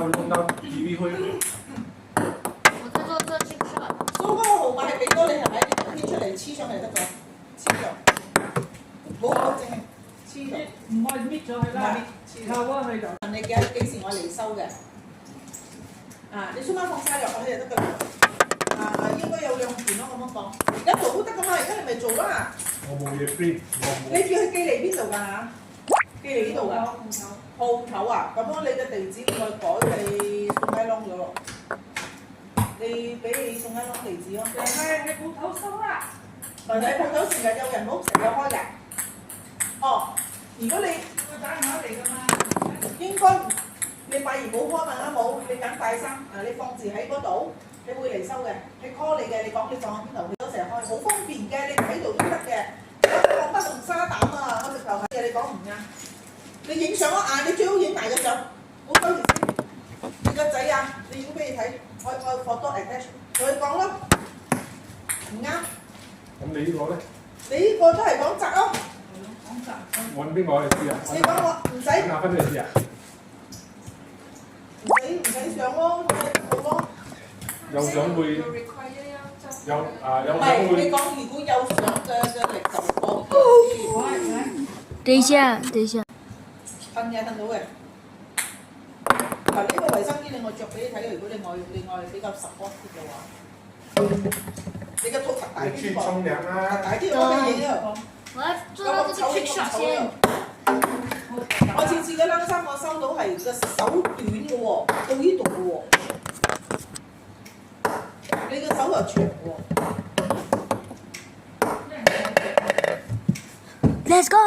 弄到 TV 去。我在做這 cheap shot。蘇嗰個號碼係幾多？你係咪？你編出嚟黐上嚟得咗，黐上。冇淨係黐咗。唔可以搣咗佢啦，靠嗰佢就。問你幾時我嚟收嘅？啊，你蘇媽放晒落去就得㗎啦。應該有兩件咯，咁樣講。而家做都得㗎嘛，而家你咪做啦。我冇嘢 free，你叫佢寄嚟邊度㗎嚇？寄嚟呢度㗎？鋪頭啊，咁樣你嘅地址我改你宋雞窿咗咯。你俾你宋雞窿地址咯。係鋪頭收啦。但係鋪頭成日有人冇成日開嘅。哦，如果你我打電話嚟㗎嘛。應該你拜二冇開問啦冇，你揀拜三你放字喺嗰度。你會嚟收嘅，你 call 你嘅，你講你放喺邊度，你都成日開，好方便嘅，你喺度都得嘅。我不同沙膽啊，我直頭係你講唔啱。你影相啊，你最好影埋個相，好多條先。你個仔啊，你影俾你睇，我photo attach，同佢講咯，唔啱。咁你呢個咧？你呢個都係講宅咯。講宅。揾邊個你知啊？你講我唔使。揾亞芬你知啊？唔使上咯，好咯。有相會有唔相係會。你講如果有相嘅力就放。等一下，等一下。噴嘢噴到嘅。嗱呢個衛生衣我着俾你睇，如果你愛比較support啲嘅話，你個肚大啲去沖涼啊！大啲我嘅嘢啊！我要做到這個 trick shot 先。我次次嘅冷衫我收到係個手短嘅喎，到呢度嘅喎。你個手又長喎。Let's go。